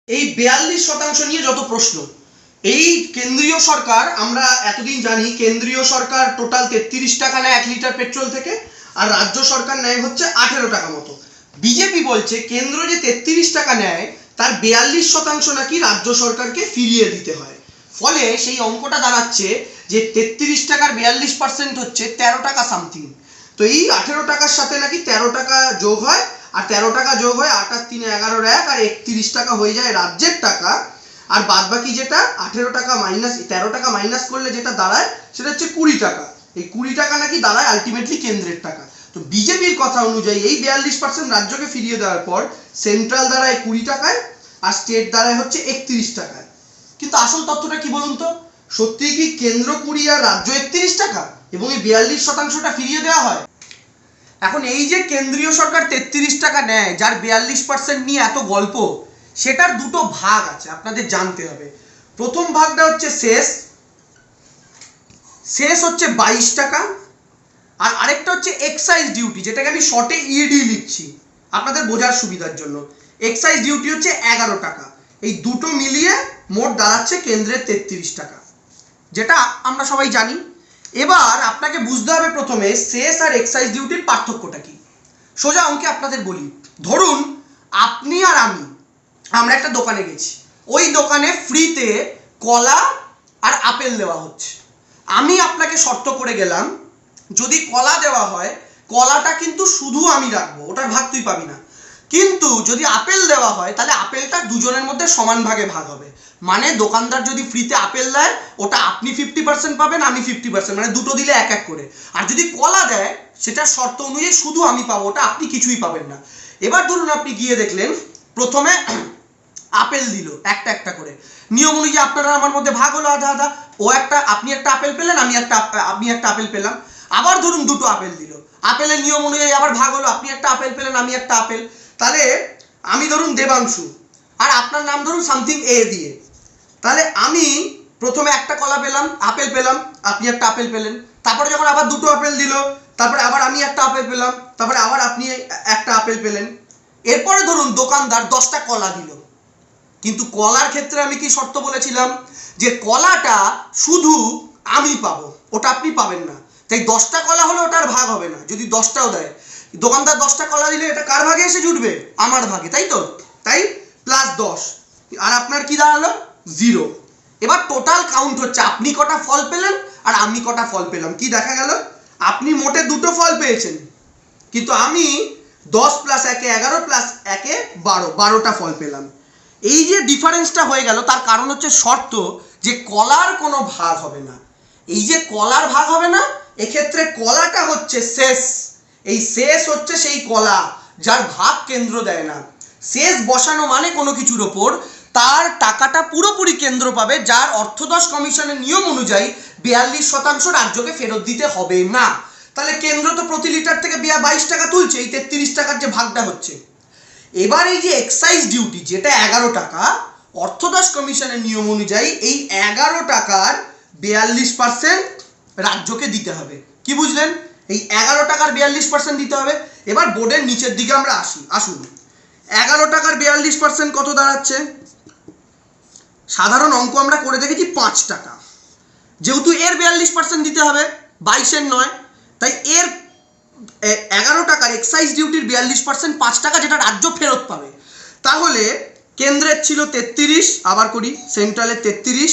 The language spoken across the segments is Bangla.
এই 42% নিয়ে যত প্রশ্ন, এই কেন্দ্রীয় সরকার, আমরা এতদিন জানি কেন্দ্রীয় সরকার টোটাল 33 টাকা নেয় 1 লিটার পেট্রোল থেকে, আর রাজ্য সরকার নেয় হচ্ছে 18 টাকা মতো। বিজেপি বলছে কেন্দ্র যে 33 টাকা নেয় তার 42% নাকি রাজ্য সরকারকে ফিরিয়ে দিতে হয়। ফলে সেই অঙ্কটা দাঁড়াচ্ছে যে 33 টাকার 42% হচ্ছে 13 টাকা সামথিং। তো এই 18 টাকার সাথে নাকি 13 টাকা যোগ হয়, আর 13 টাকা যোগ হয় 8 আর 3 11 1, আর 31 টাকা হয়ে যায় রাজ্যের টাকা। আর বাদ বাকি যেটা 18 টাকা মাইনাস 13 টাকা মাইনাস করলে যেটা দাঁড়ায় সেটা হচ্ছে 20 টাকা। এই 20 টাকা নাকি দাঁড়ায় আলটিমেটলি কেন্দ্রের টাকা। তো বিজেপির কথা অনুযায়ী এই 42% রাজ্যকে ফিরিয়ে দেওয়ার পর সেন্ট্রাল দাঁড়ায় 20 টাকায় আর স্টেট দাঁড়ায় হচ্ছে 31 টাকায়। কিন্তু আসল তথ্যটা কি বলুন তো, সত্যি কি কেন্দ্র 20 আর রাজ্য 31 টাকা এবং এই 42%টা ফিরিয়ে দেওয়া হয়? এখন এই যে কেন্দ্রীয় সরকার 33 টাকা নেয়, যার 42% নিয়ে এত গল্প, সেটার দুটো ভাগ আছে, আপনাদের জানতে হবে। প্রথম ভাগটা হচ্ছে শেষ হচ্ছে 22 টাকা, আর আরেকটা হচ্ছে এক্সাইজ ডিউটি, যেটাকে আমি শর্টে ইডি লিখছি আপনাদের বোঝার সুবিধার জন্য। এক্সাইজ ডিউটি হচ্ছে 11 টাকা। এই দুটো মিলিয়ে মোট দাঁড়াচ্ছে কেন্দ্রের 33 টাকা, যেটা আমরা সবাই জানি। এবার আপনাকে বুঝতে হবে প্রথমে সেস আর এক্সাইজ ডিউটির পার্থক্যটা কি। সোজা অঙ্কে আপনাদের বলি, ধরুন আপনি আর আমরা একটা দোকানে গেছি, ওই দোকানে ফ্রিতে কলা আর আপেল দেওয়া হচ্ছে। আমি আপনাকে শর্ত করে গেলাম, যদি কলা দেওয়া হয় কলাটা কিন্তু শুধু আমি রাখবো, ওটার ভাগ তুই পাবি না। কিন্তু যদি আপেল দেওয়া হয় তাহলে আপেলটা দুজনের মধ্যে সমান ভাগে ভাগ হবে। মানে দোকানদার যদি ফ্রিতে আপেল দেয় ওটা আপনি 50% পাবেন, আমি 50%, মানে দুটো দিলে এক এক করে। আর যদি কলা দেয় সেটা শর্ত অনুযায়ী শুধু আমি পাবো, ওটা আপনি কিছুই পাবেন না। এবার ধরুন আপনি গিয়ে দেখলেন প্রথমে আপেল দিল একটা একটা করে, নিয়ম অনুযায়ী আপনারা আমার মধ্যে ভাগ হলো আধা আধা। আপনি একটা আপেল পেলেন, আমি একটা আপেল পেলাম। আবার ধরুন দুটো আপেল দিল, আপেলের নিয়ম অনুযায়ী আবার ভাগ হলো, আপনি একটা আপেল পেলেন, আমি একটা আপেল। তাহলে আমি ধরুন দেবাংশু আর আপনার নাম ধরুন সামথিং এ দিয়ে, তাহলে আমি প্রথমে একটা কলা পেলাম, আপেল পেলাম, আপনি একটা আপেল পেলেন। তারপরে যখন আবার দুটো আপেল দিল, তারপরে আবার আমি একটা আপেল পেলাম, তারপরে আবার আপনি একটা আপেল পেলেন। এরপরে ধরুন দোকানদার 10টা কলা দিল, কিন্তু কলার ক্ষেত্রে আমি কি শর্ত বলেছিলাম, যে কলাটা শুধু আমি পাবো, ওটা আপনি পাবেন না। তাই 10টা কলা হলে ওটার ভাগ হবে না। যদি 10টাও দেয়, দোকানদার 10টা কলা দিলে এটা কার ভাগে এসে জুটবে? আমার ভাগে, তাই তো? তাই +10, আর আপনার কি দাঁড়ালো? 0। এবার টোটাল কাউন্ট হচ্ছে আপনি কটা ফল পেলেন আর আমি কটা ফল পেলাম। কি দেখা গেল? আপনি মোটে দুটো ফল পেয়েছেন, কিন্তু আমি 10 + 1 11 + 1 12, 12টা ফল পেলাম। এই যে ডিফারেন্সটা হয়ে গেল, তার কারণ হচ্ছে শর্ত যে কলার কোনো ভাগ হবে না। এই যে কলার ভাগ হবে না, এক্ষেত্রে কলাটা হচ্ছে শেষ। এই শেষ হচ্ছে সেই কলা যার ভাগ কেন্দ্র দেয় না। শেষ বসানো মানে কোনো কিছুর ওপর তার টাকাটা পুরোপুরি কেন্দ্র পাবে, যার অর্থদশ কমিশনের নিয়ম অনুযায়ী 42% রাজ্যকে ফেরত দিতে হবে না। তাহলে কেন্দ্র তো প্রতি লিটার থেকে 22 টাকা তুলছে, এই 33 টাকার যে ভাগটা হচ্ছে। এবার এই যে এক্সাইজ ডিউটি যেটা 11 টাকা, অর্থদশ কমিশনের নিয়ম অনুযায়ী এই 11 টাকার 42% রাজ্যকে দিতে হবে। কি বুঝলেন? এই 11 টাকার 42% দিতে হবে। এবার বোর্ডের নিচের দিকে আমরা আসুন। 11 টাকার 42% কত দাঁড়াচ্ছে? সাধারণ অঙ্ক আমরা করে দেখেছি 5 টাকা। যেহেতু এর 42% দিতে হবে, 22-এর নয়, তাই এর 11 টাকার এক্সাইজ ডিউটির 42% 5 টাকা, যেটা রাজ্য ফেরত পাবে। তাহলে কেন্দ্রের ছিল 33, আবার করি, সেন্ট্রালের 33,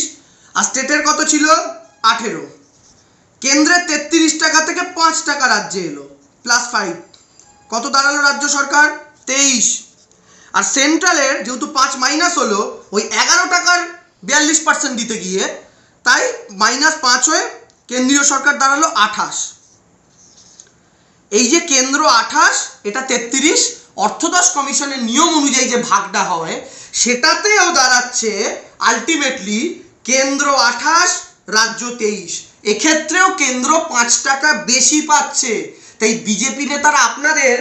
আর স্টেটের কত ছিল? 18। কেন্দ্রের 33 টাকা থেকে 5 টাকা রাজ্যে এলো, +5, কত দাঁড়ালো রাজ্য সরকার? 23। আর সেন্ট্রালের যেহেতু 5 মাইনাস হলো, ওই 11 টাকার 42% দিতে গিয়ে, তাই -5 হয়ে কেন্দ্রীয় সরকার দাঁড়ালো 28। এই যে কেন্দ্র 28, এটা 33, অর্থদশ কমিশনের নিয়ম অনুযায়ী যে ভাগটা হয় সেটাতেও দাঁড়াচ্ছে আলটিমেটলি কেন্দ্র 28, রাজ্য 23। এক্ষেত্রেও কেন্দ্র 5 টাকা বেশি পাচ্ছে। তাই বিজেপি নেতারা আপনাদের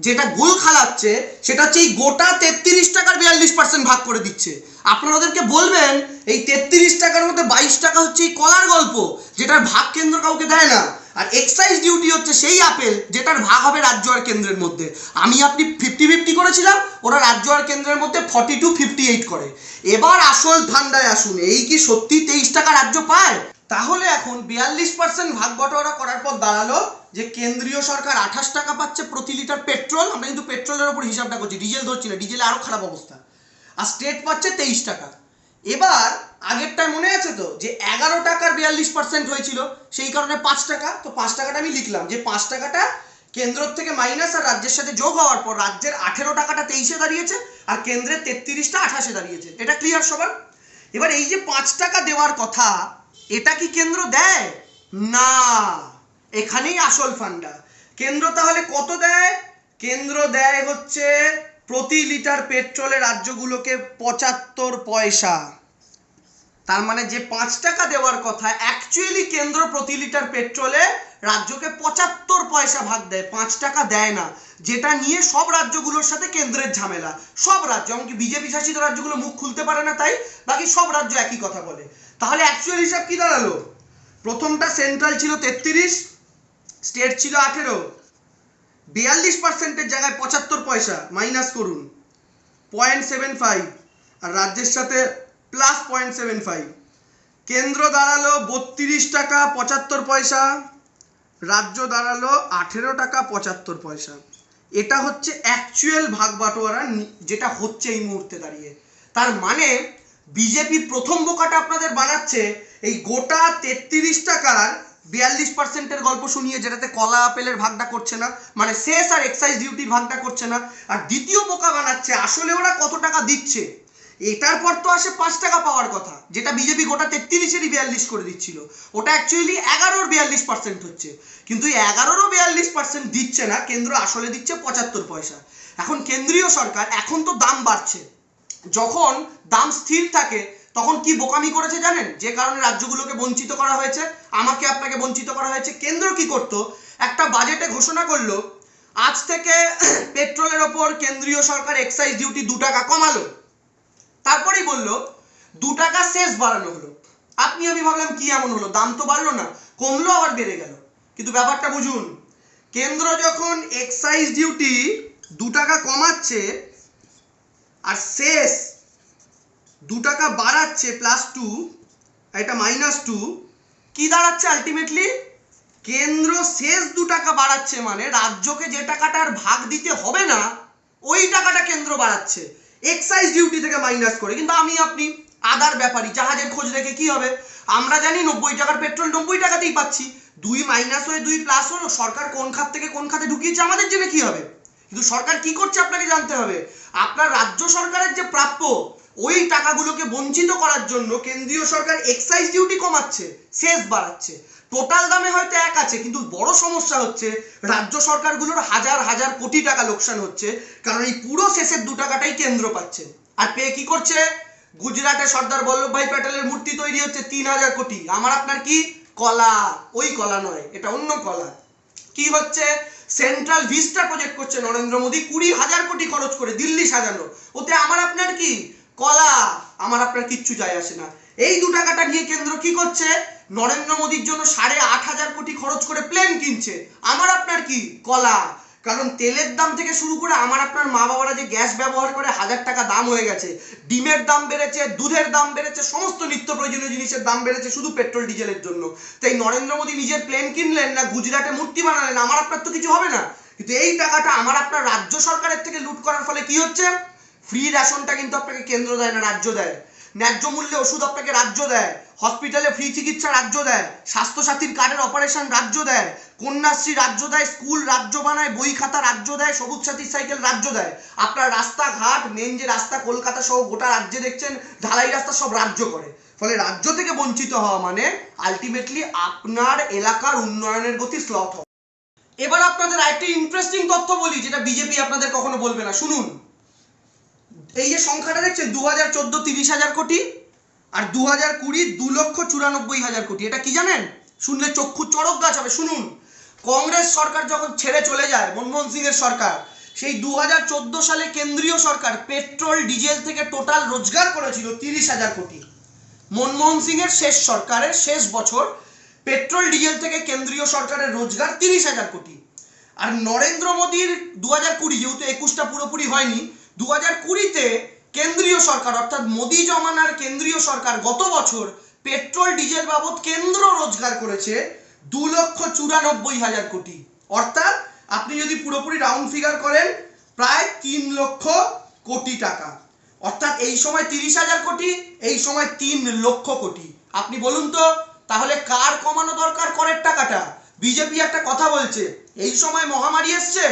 যেটা গোল খালাচ্ছে সেটা হচ্ছে এই গোটা 33 টাকার 42% ভাগ করে দিচ্ছে। আপনারা ওদেরকে বলবেন এই 33 টাকার মধ্যে 22 টাকা হচ্ছে এই কলার গল্প, যেটার ভাগ কেন্দ্র কাউকে দেয় না, আর এক্সাইজ ডিউটি হচ্ছে সেই আপেল যেটার ভাগ হবে রাজ্য আর কেন্দ্রের মধ্যে। আমি আপনি 50-50 করেছিলাম, ওরা রাজ্য আর কেন্দ্রের মধ্যে 42-58 করে। এবার আসল ধান্দায় আসুন, এই কি সত্যি 23 টাকা রাজ্য পায়? তাহলে এখন 42% ভাগ বটোয়ারা করার পর দাঁড়ালো যে কেন্দ্রীয় সরকার 28 টাকা পাচ্ছে প্রতি লিটার পেট্রোল, আমরা কিন্তু পেট্রোলের উপর হিসাবটা করছি, ডিজেল ধরছি না, ডিজেলে আরো খারাপ অবস্থা, আর স্টেট পাচ্ছে 23 টাকা। এবার আগেরটায় মনে আছে তো যে 11 টাকার 42% হয়েছিল, সেই কারণে 5 টাকা, তো 5 টাকাটা আমি লিখলাম যে 5 টাকাটা কেন্দ্র থেকে মাইনাস আর রাজ্যের সাথে যোগ হওয়ার পর রাজ্যের 18 টাকাটা 23-এ দাঁড়িয়েছে আর কেন্দ্রের 33টা 28-এ দাঁড়িয়েছে। এটা ক্লিয়ার সবার? এবার এই যে 5 টাকা দেওয়ার কথা, এটা কি কেন্দ্র দেয়? না, এখানেই আসল ফান্ডা। কেন্দ্র তাহলে কত দেয়? কেন্দ্র দেয় হচ্ছে প্রতি লিটার পেট্রোলে রাজ্যগুলোকে 75 পয়সা। তার মানে যে 5 টাকা দেওয়ার কথা, অ্যাকচুয়ালি কেন্দ্র প্রতি লিটার পেট্রোলে রাজ্যকে 75 পয়সা ভাগ দেয়, 5 টাকা দেয় না, যেটা নিয়ে সব রাজ্যগুলোর সাথে কেন্দ্রের ঝামেলা। সব রাজ্য, এমনকি বিজেপি শাসিত রাজ্যগুলো মুখ খুলতে পারে না, তাই বাকি সব রাজ্য একই কথা বলে। তাহলে অ্যাকচুয়াল হিসাব কি দাঁড়ালো? প্রথমটা সেন্ট্রাল ছিল 33, স্টেট ছিল 18, 42%-এর জায়গায় 75 পয়সা মাইনাস করুন 0.75, আর রাজ্যের সাথে প্লাস 0.75, কেন্দ্র দাঁড়ালো 32 টাকা 75 পয়সা, রাজ্য দাঁড়ালো 18 টাকা 75 পয়সা। এটা হচ্ছে অ্যাকচুয়াল ভাগ বাটোয়ারা যেটা হচ্ছে এই মুহূর্তে দাঁড়িয়ে। তার মানে বিজেপি প্রথম বোকাটা আপনাদের বানাচ্ছে এই গোটা 33 টাকার 42%-এর গল্প শুনিয়ে, যেটাতে কলা আপেলের ভাগটা করছে না, মানে সেস আর এক্সাইজ ডিউটির ভাগটা করছে না। আর দ্বিতীয় বোকা বানাচ্ছে আসলে ওরা কত টাকা দিচ্ছে, এটার পর তো আসে 5 টাকা পাওয়ার কথা, যেটা বিজেপি গোটা 33-এরই 42 করে দিচ্ছিল, ওটা অ্যাকচুয়ালি 11-র 42% হচ্ছে। কিন্তু 11-রও 42% দিচ্ছে না, কেন্দ্র আসলে দিচ্ছে 75 পয়সা। এখন কেন্দ্রীয় সরকার, এখন তো দাম বাড়ছে, যখন দাম স্থির থাকে তখন কি বোকামি করেছে জানেন? যে কারণে রাজ্যগুলোকে বঞ্চিত করা হয়েছে, আমাকে আপনাকে বঞ্চিত করা হয়েছে। কেন্দ্র কি করতো? একটা বাজেটে ঘোষণা করলো আজ থেকে পেট্রোলের ওপর কেন্দ্রীয় সরকার এক্সাইজ ডিউটি 2 টাকা কমালো, তারপরেই বললো 2 টাকা শেষ বাড়ানো হলো। আপনি আমি ভাবলাম কি এমন হলো, দাম তো বাড়লো না, কমলো আবার বেড়ে গেল। কিন্তু ব্যাপারটা বুঝুন, কেন্দ্র যখন এক্সাইজ ডিউটি 2 টাকা কমাচ্ছে আর শেষ 2 টাকা বাড়াচ্ছে +2, এটা -2, কি দাঁড়াচ্ছে আলটিমেটলি? কেন্দ্র শেষ 2 টাকা বাড়াচ্ছে মানে রাজ্যকে যে টাকাটার ভাগ দিতে হবে না ওই টাকাটা কেন্দ্র বাড়াচ্ছে এক্সাইজ ডিউটি থেকে মাইনাস করে। কিন্তু আমি আপনি আদার ব্যাপারী, জাহাজের খোঁজ রেখে কি হবে? আমরা জানি 90 টাকার পেট্রোল 90 টাকাতেই পাচ্ছি, 2 মাইনাস হয়ে 2 প্লাস হলো, সরকার কোন খাত থেকে কোন খাতে ঢুকিয়েছে আমাদের জেনে কি হবে? কিন্তু সরকার কি করছে আপনাকে জানতে হবে। আপনার রাজ্য সরকারের যে প্রাপ্য ওই টাকাগুলোকে বঞ্চিত করার জন্য কেন্দ্রীয় সরকার এক্সাইজ ডিউটি কমাচ্ছে, সেস বাড়াচ্ছে। টোটাল দামে হয়তো এক আছে, কিন্তু বড় সমস্যা হচ্ছে রাজ্য সরকারগুলোর হাজার হাজার কোটি টাকা লোকসান হচ্ছে, কারণ এই পুরো শেষের 2 টাকাটাই কেন্দ্র পাচ্ছে। আর পেয়ে কি করছে? গুজরাটে সর্দার বল্লভভাই প্যাটেলের মূর্তি তৈরি হচ্ছে 3000 কোটি, আমার আপনার কি কলা? ওই কলা নয়, এটা অন্য কলা। কি হচ্ছে? সেন্ট্রাল ভিস্টা প্রজেক্ট করছে নরেন্দ্র মোদী 20,000 কোটি খরচ করে, দিল্লি সাজানো, ওতে আমার আপনার কি কলা? আমার আপনার কিচ্ছু যায় আসে না। এই 2 টাকাটা নিয়ে কেন্দ্র কি করছে? নরেন্দ্র মোদীর জন্য 8,500 কোটি খরচ করে প্লেন কিনছে, আমার আপনার কি কলা? কারণ তেলের দাম থেকে শুরু করে আমার আপনার মা বাবারা যে গ্যাস ব্যবহার করে 1000 টাকা দাম হয়ে গেছে, ডিমের দাম বেড়েছে, দুধের দাম বেড়েছে, সমস্ত নিত্য প্রয়োজনীয় জিনিসের দাম বেড়েছে শুধু পেট্রোল ডিজেলের জন্য। তাই নরেন্দ্র মোদী নিজের প্লেন কিনলেন না গুজরাটে মূর্তি বানালেন, আমার আপনার তো কিছু হবে না। কিন্তু এই টাকাটা আমার আপনার রাজ্য সরকারের থেকে লুট করার ফলে কি হচ্ছে? ফ্রি রেশনটা কিন্তু আপনাকে কেন্দ্র দেয় না, রাজ্য দেয়। ন্যায্য মূল্যে ওষুধ আপনাকে রাজ্য দেয়, হসপিটালে ফ্রি চিকিৎসা রাজ্য দেয়, স্বাস্থ্যসাথীর কার্ডের অপারেশন রাজ্য দেয়, কন্যাশ্রী রাজ্য দেয়, স্কুল রাজ্য বানায়, বই খাতা রাজ্য দেয়, সবুজ সাথীর সাইকেল রাজ্য দেয়। আপনার রাস্তাঘাট, মেন যে রাস্তা কলকাতা সহ গোটা রাজ্যে দেখছেন ঢালাই রাস্তা সব রাজ্য করে। ফলে রাজ্য থেকে বঞ্চিত হওয়া মানে আলটিমেটলি আপনার এলাকার উন্নয়নের গতি স্লথ হওয়া। এবার আপনাদের আরেকটি ইন্টারেস্টিং তথ্য বলি, যেটা বিজেপি আপনাদের কখনো বলবে না, শুনুন। এই যে সংখ্যাটা দেখছেন 2014 30,000 কোটি আর 2020 2,94,000 কোটি, এটা কি জানেন? শুনলে চক্ষু চড়ক গাছ হবে। শুনুন, কংগ্রেস সরকার যখন ছেড়ে চলে যায় মনমোহন সিং এর সরকার, সেই 2014 সালে কেন্দ্রীয় সরকার পেট্রোল ডিজেল থেকে টোটাল রোজগার করেছিল 30,000 কোটি। মনমোহন সিং এর শেষ সরকারের শেষ বছর পেট্রোল ডিজেল থেকে কেন্দ্রীয় সরকারের রোজগার 30,000 কোটি। আর নরেন্দ্র মোদীর 2020, যেহেতু 21টা পুরোপুরি হয়নি, 2020-তে কেন্দ্রীয় সরকার অর্থাৎ মোদী জমানার কেন্দ্রীয় সরকার গত বছর পেট্রোল ডিজেল বাবদ কেন্দ্র রোজগার করেছে 2,94,000 কোটি। অর্থাৎ আপনি যদি পুরোপুরি রাউন্ড ফিগার করেন প্রায় 3 লক্ষ কোটি টাকা। অর্থাৎ এই সময় 30,000 কোটি, এই সময় 3 লক্ষ কোটি। আপনি বলুন তো তাহলে কার কমানো দরকার করের টাকাটা? বিজেপি একটা কথা বলছে, এই সময় মহামারী এসছে,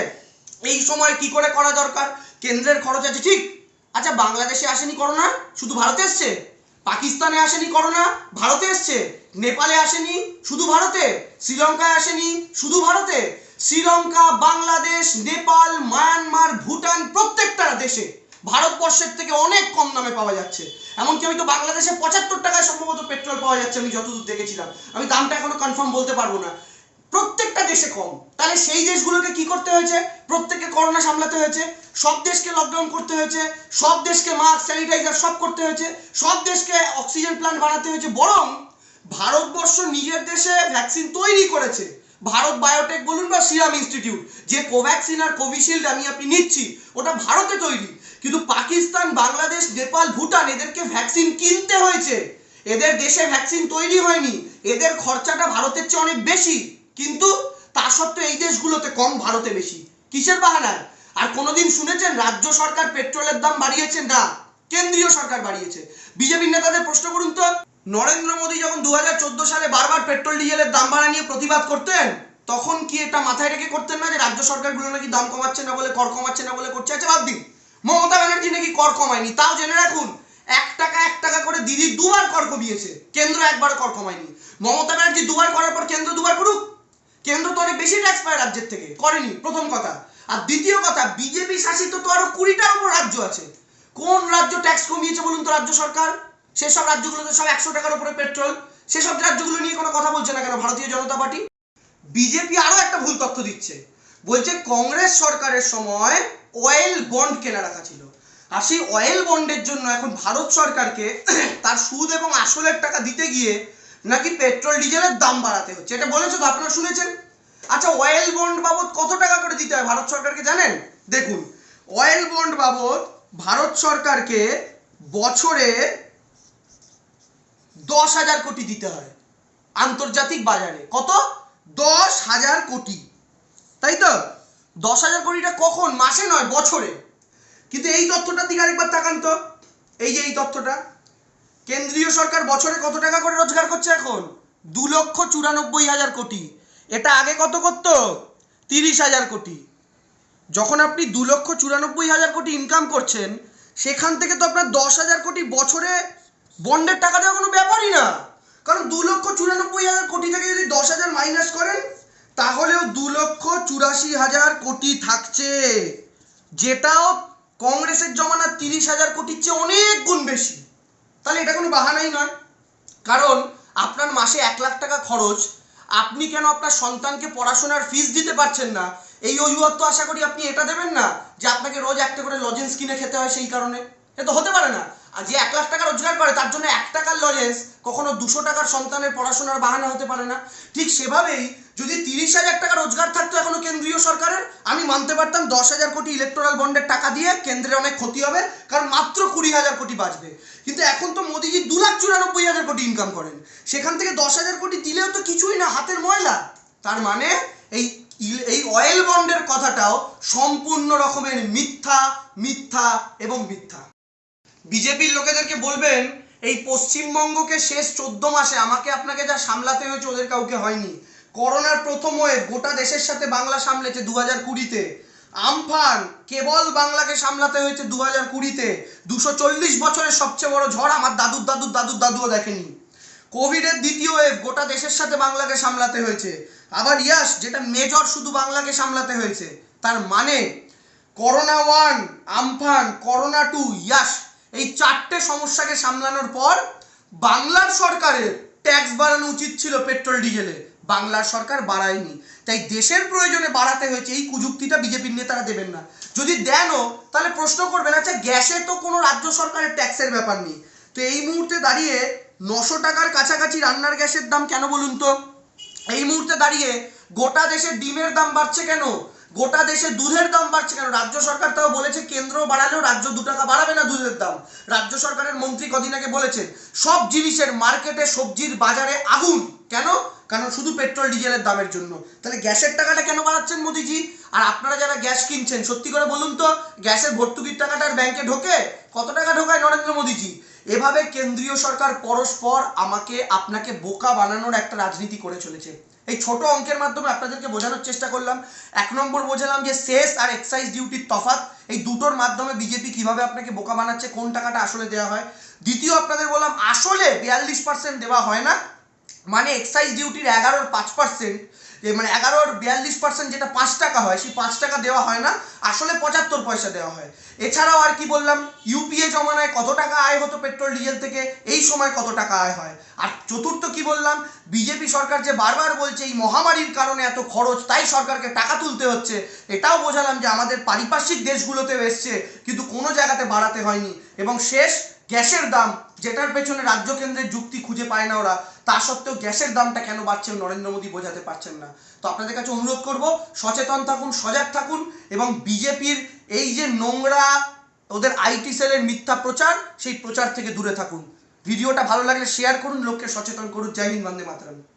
এই সময় কি করে করা দরকার, কেন্দ্রের খরচ আছে ঠিক। আচ্ছা বাংলাদেশে আসেনি করোনা, শুধু ভারতে এসছে? পাকিস্তানে আসেনি করোনা, ভারতে এসছে? নেপালে আসেনি, শুধু ভারতে? শ্রীলঙ্কায় আসেনি, শুধু ভারতে? শ্রীলঙ্কা, বাংলাদেশ, নেপাল, মায়ানমার, ভুটান প্রত্যেকটা দেশে ভারতবর্ষের থেকে অনেক কম দামে পাওয়া যাচ্ছে। এমনকি আমি তো বাংলাদেশে 75 টাকায় সম্ভবত পেট্রোল পাওয়া যাচ্ছে, আমি যতদূর দেখেছিলাম। আমি দামটা এখনো কনফার্ম বলতে পারবো না। প্রত্যেকটা দেশে কম। তাহলে সেই দেশগুলোকে কি করতে হয়েছে? প্রত্যেককে করোনা সামলাতে হয়েছে, সব দেশকে লকডাউন করতে হয়েছে, সব দেশকে মাস্ক, স্যানিটাইজার সব করতে হয়েছে, সব দেশকে অক্সিজেন প্ল্যান্ট বানাতে হয়েছে। বরং ভারতবর্ষ নিজের দেশে ভ্যাকসিন তৈরি করেছে। ভারত বায়োটেক বলুন বা সিরাম ইনস্টিটিউট, যে কোভ্যাক্সিন আর কোভিশিল্ড আমি আপনি নিচ্ছি ওটা ভারতে তৈরি। কিন্তু পাকিস্তান, বাংলাদেশ, নেপাল, ভুটান এদেরকে ভ্যাকসিন কিনতে হয়েছে। এদের দেশে ভ্যাকসিন তৈরি হয়নি, এদের খরচাটা ভারতের চেয়ে অনেক বেশি। কিন্তু তা সত্ত্বেও এই দেশগুলোতে কম, ভারতে বেশি। কিসের বাহানায়? আর কোনোদিন শুনেছেন রাজ্য সরকার পেট্রোলের দাম বাড়িয়েছে? না, কেন্দ্রীয় সরকার বাড়িয়েছে। বিজেপির নেতাদের প্রশ্ন করুন তো, নরেন্দ্র মোদী যখন 2014 সালে বারবার পেট্রোল ডিজেলের দাম বাড়া নিয়ে প্রতিবাদ করতেন, তখন কি এটা মাথায় রেখে করতেন না যে রাজ্য সরকারগুলো নাকি দাম কমাচ্ছে না বলে, কর কমাচ্ছে না বলে করছে? আচ্ছা বাদ দিন, মমতা ব্যানার্জি নাকি কর কমায়নি, তাও জেনে রাখুন 1 টাকা করে দিদি 2বার কর কমিয়েছে, কেন্দ্র একবারও কর কমায়নি। মমতা ব্যানার্জি 2বার করার পর কেন্দ্র 2বার করুক? কেন্দ্র তো অনেক বেশি ট্যাক্স পায় রাজ্যের থেকে, করেনি, প্রথম কথা। আর দ্বিতীয় কথা, বিজেপি শাসিত তো আরো 20টার উপর রাজ্য আছে। কোন রাজ্য ট্যাক্স কমিয়েছে বলুন তো রাজ্য সরকার? সেসব রাজ্যগুলোতে সব 100 টাকার উপরে পেট্রোল। সেসব রাজ্যগুলো নিয়ে কোনো কথা বলছে না কেন ভারতীয় জনতা পার্টি? বিজেপি আরো একটা ভুল তথ্য দিচ্ছে, বলছে কংগ্রেস সরকারের সময় অয়েল বন্ড কেনা রাখা ছিল, আর সেই অয়েল বন্ডের জন্য এখন ভারত সরকারকে তার সুদ এবং আসলের টাকা দিতে গিয়ে নাকি পেট্রোল ডিজেলের দাম বাড়াতে হচ্ছে। এটা বলেছে তো, আপনারা শুনেছেন? আচ্ছা অয়েল বন্ড বাবদ কত টাকা করে দিতে হয় ভারত সরকারকে জানেন? দেখুন, অয়েল বন্ড বাবদ ভারত সরকারকে বছরে 10,000 কোটি দিতে হয় আন্তর্জাতিক বাজারে। কত? 10,000 কোটি, তাই তো? 10,000 কোটিটা কখন? মাসে নয়, বছরে। কিন্তু এই তথ্যটার দিকে আরেকবার তাকান তো, এই যে এই তথ্যটা, কেন্দ্রীয় সরকার বছরে কত টাকা করে রোজগার করছে এখন? 2,94,000 কোটি। এটা আগে কত করত? 30,000 কোটি। যখন আপনি 2,94,000 কোটি ইনকাম করছেন, সেখান থেকে তো আপনার 10,000 কোটি বছরে বন্ডের টাকা দেওয়া কোনো ব্যাপারই না। কারণ 2,94,000 কোটি থেকে যদি 10,000 মাইনাস করেন, তাহলেও 2,84,000 কোটি থাকছে, যেটাও কংগ্রেসের জমানার 30,000 কোটির চেয়ে অনেক গুণ বেশি। তাহলে এটা কোনো বাহানাই নয়। কারণ আপনার মাসে 1 লাখ টাকা খরচ, আপনি কেন আপনার সন্তানকে পড়াশোনার ফিস দিতে পারছেন না, এই অজুহাত তো আশা করি আপনি এটা দেবেন না যে আপনাকে রোজ একটা করে লজেন্স কিনে খেতে হয় সেই কারণে। এটা তো হতে পারে না। আর যে 1 লাখ টাকা রোজগার করে তার জন্য 1 টাকার লজেন্স কখনো 200 টাকার সন্তানের পড়াশোনার বাহানা হতে পারে না। ঠিক সেভাবেই যদি 30,000 টাকা রোজগার থাকতো এখনো কেন্দ্রীয় সরকারের, আমি মানতে পারতাম 10,000 কোটি ইলেকট্রাল বন্ডের টাকা দিয়ে কেন্দ্রের অনেক ক্ষতি হবে, কারণ মাত্র 20,000 কোটি বাঁচবে। কিন্তু এখন তো মোদিজি 2,94,000 কোটি ইনকাম করেন, সেখান থেকে 10,000 কোটি দিলেও তো কিছুই না, হাতের ময়লা। তার মানে এই অয়েল বন্ডের কথাটাও সম্পূর্ণ রকমের মিথ্যা, মিথ্যা এবং মিথ্যা। বিজেপির লোকেদেরকে বলবেন এই পশ্চিমবঙ্গকে শেষ 14 মাসে আমাকে আপনাকে যা সামলাতে হয়েছে ওদের কাউকে হয়নি। করোনার প্রথম ওয়েভ গোটা দেশের সাথে বাংলা সামলেছে 2020-তে। আমফান কেবল বাংলাকে সামলাতে হয়েছে 2020-তে। 240 বছরের সবচেয়ে বড় ঝড় আমার দাদুর দাদুর দাদুর দাদুও দেখেনি। কোভিডের দ্বিতীয় ওয়েভ গোটা দেশের সাথে বাংলাকে সামলাতে হয়েছে। আবার ইয়াস, যেটা মেজর শুধু বাংলাকে সামলাতে হয়েছে। তার মানে করোনা 1, আমফান, করোনা 2, ইয়াস, এই 4টে সমস্যাকে সামলানোর পর বাংলার সরকারের ট্যাক্স বাড়ানো উচিত ছিল পেট্রোল ডিজেলে, বাংলার সরকার বাড়ায়নি। তাই দেশের প্রয়োজনে বাড়াতে হয়েছে, এই কুযুক্তিটা বিজেপির নেতারা দেবেন না। যদি দেনও তাহলে প্রশ্ন করবেন আচ্ছা গ্যাসে তো কোনো রাজ্য সরকারের ট্যাক্সের ব্যাপার নেই, তো এই মুহূর্তে দাঁড়িয়ে 900 টাকার কাছাকাছি রান্নার গ্যাসের দাম কেন বলুন তো? এই মুহূর্তে দাঁড়িয়ে গোটা দেশে ডিমের দাম বাড়ছে কেন, গোটা দেশে দুধের দাম বাড়ছে কেন? রাজ্য সরকার তাও বলেছে কেন্দ্র বাড়ালেও রাজ্য 2 টাকা বাড়াবে না দুধের দাম। রাজ্য সরকারের মন্ত্রী কদিন আগে বলেছেন সব জিনিসের মার্কেটে সবজির বাজারে আগুন। কেন? কারণ শুধু পেট্রোল ডিজেলের দামের জন্য। তাহলে গ্যাসের টাকাটা কেন বাড়াচ্ছেন মোদিজি? আর আপনারা যারা গ্যাস কিনছেন সত্যি করে বলুন তো, গ্যাসের ভর্তুকির টাকাটা আর ব্যাংকে ঢোকে? কত টাকা ঢোকায় নরেন্দ্র মোদিজি? এভাবে কেন্দ্রীয় সরকার পরস্পর আমাকে আপনাকে বোকা বানানোর একটা রাজনীতি করে চলেছে। এই ছোট অঙ্কের মাধ্যমে আপনাদেরকে বোঝানোর চেষ্টা করলাম। 1 নম্বর বোঝালাম যে সেস আর এক্সাইজ ডিউটির তফাৎ, এই দুটোর মাধ্যমে বিজেপি কিভাবে আপনাকে বোকা বানাচ্ছে, কোন টাকাটা আসলে দেওয়া হয়। দ্বিতীয় আপনাদের বললাম আসলে 42% দেওয়া হয় না, মানে এক্সাইজ ডিউটির 11-র 5%, মানে 11-র 42% যেটা 5 টাকা হয়, সেই 5 টাকা দেওয়া হয় না, আসলে 75 পয়সা দেওয়া হয়। এছাড়াও আর কি বললাম, ইউপিএ জমানায় কত টাকা আয় হতো পেট্রোল ডিজেল থেকে, এই সময় কত টাকা আয় হয়। আর চতুর্থ কি বললাম, বিজেপি সরকার যে বারবার বলছে এই মহামারীর কারণে এত খরচ, তাই সরকারকে টাকা তুলতে হচ্ছে, এটাও বোঝালাম যে আমাদের পারিপার্শ্বিক দেশগুলোতেও এসছে, কিন্তু কোনো জায়গাতে বাড়াতে হয়নি। এবং শেষ, গ্যাসের দাম, যেটার পেছনে রাজ্য কেন্দ্রের যুক্তি খুঁজে পায় না ওরা, তা সত্ত্বেও গ্যাসের দামটা কেন বাড়ছে নরেন্দ্র মোদী বোঝাতে পারছেন না। তো আপনাদের কাছে অনুরোধ করব, সচেতন থাকুন, সজাগ থাকুন, এবং বিজেপির এই যে নোংরা ওদের আইটি সেলের মিথ্যা প্রচার, সেই প্রচার থেকে দূরে থাকুন। ভিডিওটা ভালো লাগলে শেয়ার করুন, লোককে সচেতন করুন। জয় হিন্দ, বন্দে মাতরম।